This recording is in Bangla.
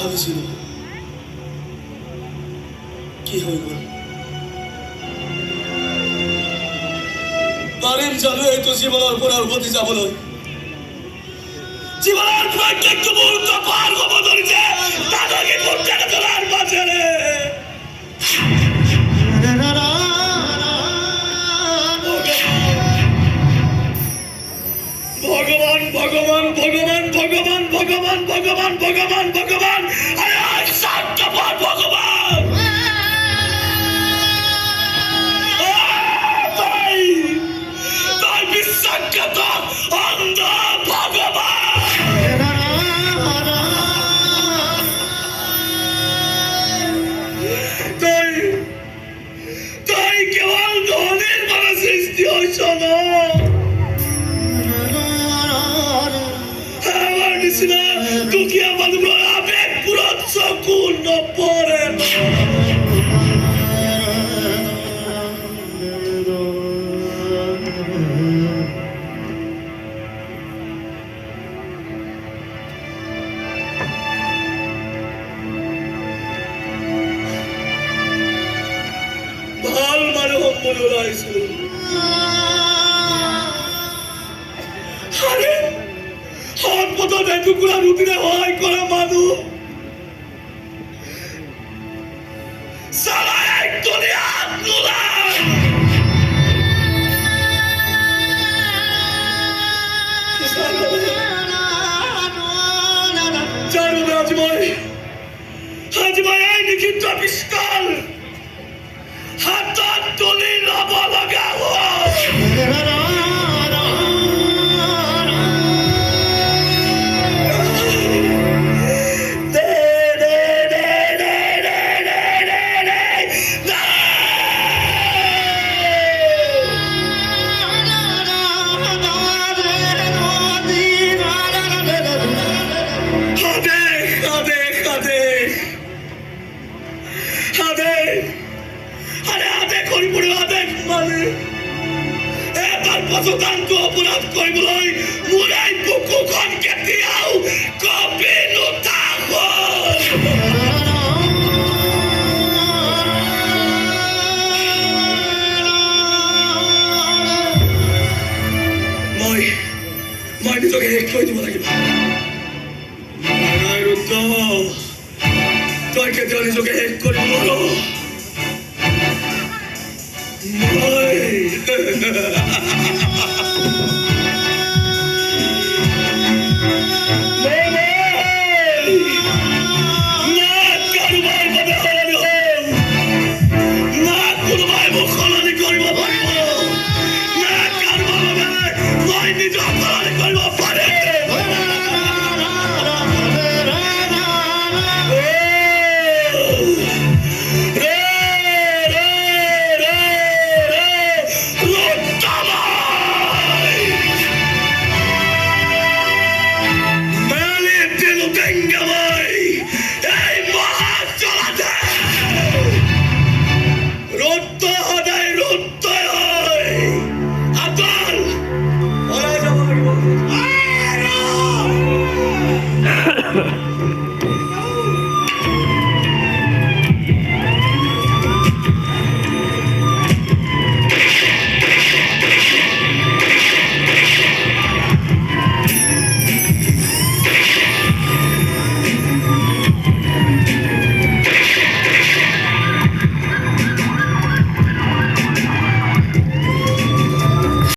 ভাবিছিল কি হৈ গল পাৰিম জানো এইটো জীৱনৰ পৰা উভতি যাবলৈ জীৱনৰ প্ৰত্যেকটো মুহূৰ্ত পাৰ হ'ব ধৰিছে তাকে পৰ্যায়ে তোলাৰ মাজেৰে ভগবান ভগবান ভগবান ভগবান ভগবান ভগবান ভগবান ভগবান আরে সাক্ষাৎ ভগবান তাই বিশ্বাসঘাত অন্ধ ভগবান তাই কেবল ধনের মানে সৃষ্টি হয়েছ না দুঃখিয়া মানুষগুলোর আবেগ পুরো চকুন পড়ে ভাল মানে মনে হয়েছিল আরে হাত পতো টুকুরা রুটিনে হয় করে মানুষ সারা এক দুনিয়া গুলা জানো না আজ ভাই এই নিখিত পিস্তল হাত তুলি লব লগা পশুকান্ত অপরাধ কৰিবলৈ মুৰাই বুকুখন কেতিয়াও কপি নুঠাব মই নিজকে শেষ কৰি দিব লাগিব তই কেতিয়াও নিজকে শেষ কৰিব নোৱাৰ